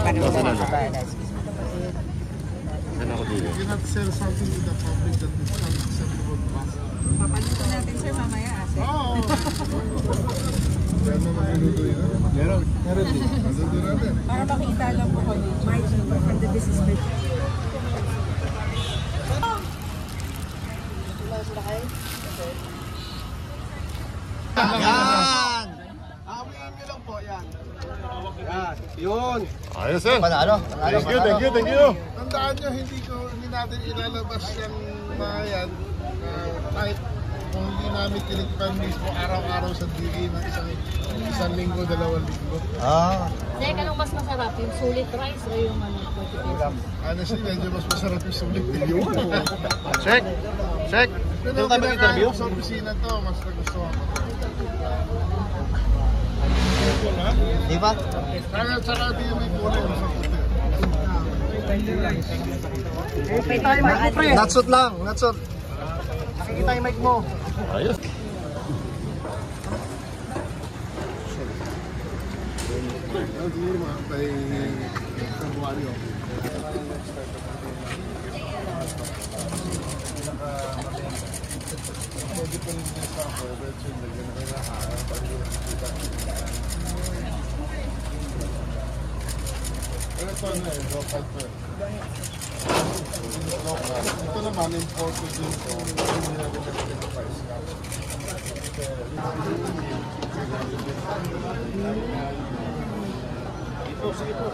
Saan ako dito? You cannot sell something to the public that is not acceptable to us. Papaluto natin sir mamaya ate. Oo! Meron naman niluto yun. Meron din. Maluto natin. Para makita lang po kung margin from the business bit. Yan! Awiin nyo lang po, yan. Yan, yun. Ayos sir. Panalo. Thank you. Tandaan nyo, hindi natin ilalabas yung mga yan kahit kung hindi namin tinikpan mismo araw-araw sa dili ng isang linggo, 2 linggo. Teka, anong mas masarap? Yung sulit rice o yung 40 pesos? Honestly, medyo mas masarap yung sulit din yun. Check. Pero ang pinakain sa opisina to, mas nagustuhan ko. Di ba? Kaya tsaka di yung may kulay, mas maputi. Natsot lang, natsot. Nakikita yung mic mo. Ayos. Siguro mga by February. Pwede pa rin sa ako, eventually lagyan na kayo na harap para hindi nakikita. Pero ito na eh, local to eh. Ito naman, imported din ito. Hindi natin nagiging na price ka. Ito, sige po.